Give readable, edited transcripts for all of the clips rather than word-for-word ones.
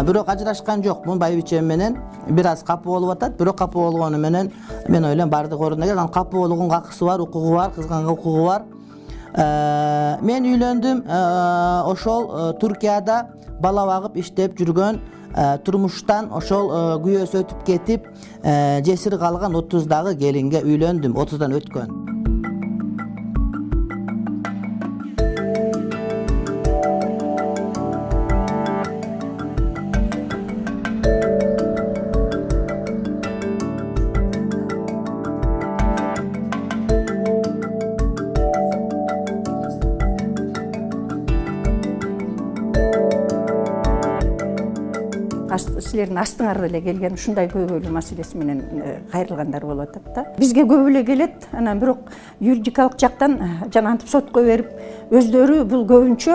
Бирок ажырашкан жокмун байбичем менен. Бир аз капы болуп атат, бирок капы болгону менен мен ойлойм бардык ордуна келет. Анын капы болгонго акысы бар, укугу бар, кызганга укугу бар. Мен үйлөндүм, ошол Туркияда бала багып иштеп жүргөн, турмуштан ошол күйөөсү өтүп кетип, жесир калган 30дагы келинге үйлөндүм, 30дан өткөн. Силердин астыңарда эле келген ушундай көйгөйлүү маселеси менен кайрылгандар болуп атат да. Бизге көп эле келет, анан бирок юридикалык жактан жана антип сотко берип, өздөрү бул көбүнчө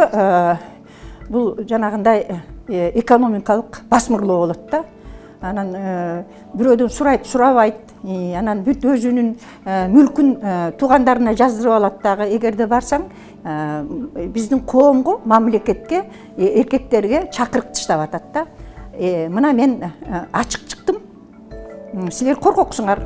бул жанагындай экономикалык басмырлоо болот да. Анан бирөөдөн сурайт, сурабайт, анан бүт өзүнүн мүлкүн туугандарына жаздырып алат дагы. Эгерде барсаң, биздин коомго, мамлекетке, эркектерге чакырык таштап атат да. Мына мен ачык чыктым. Силер коркоксуңар.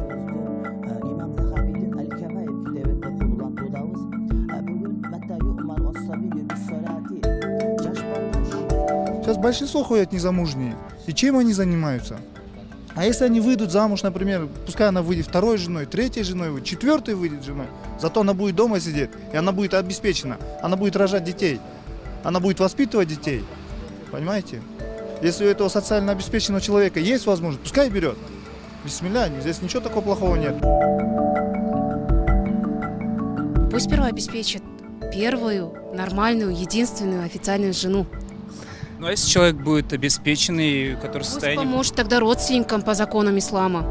Сейчас большинство ходят незамужние. И чем они занимаются? А если они выйдут замуж, например, пускай она выйдет второй женой, третьей женой, четвертой выйдет женой, зато она будет дома сидеть, и она будет обеспечена, она будет рожать детей, она будет воспитывать детей. Понимаете? Если у этого социально обеспеченного человека есть возможность, пускай берет. Бисмилля, здесь ничего такого плохого нет. Пусть сперва обеспечит первую, нормальную, единственную официальную жену. Ну а если человек будет обеспеченный, который в состоянии... Пусть поможет тогда родственникам по законам ислама.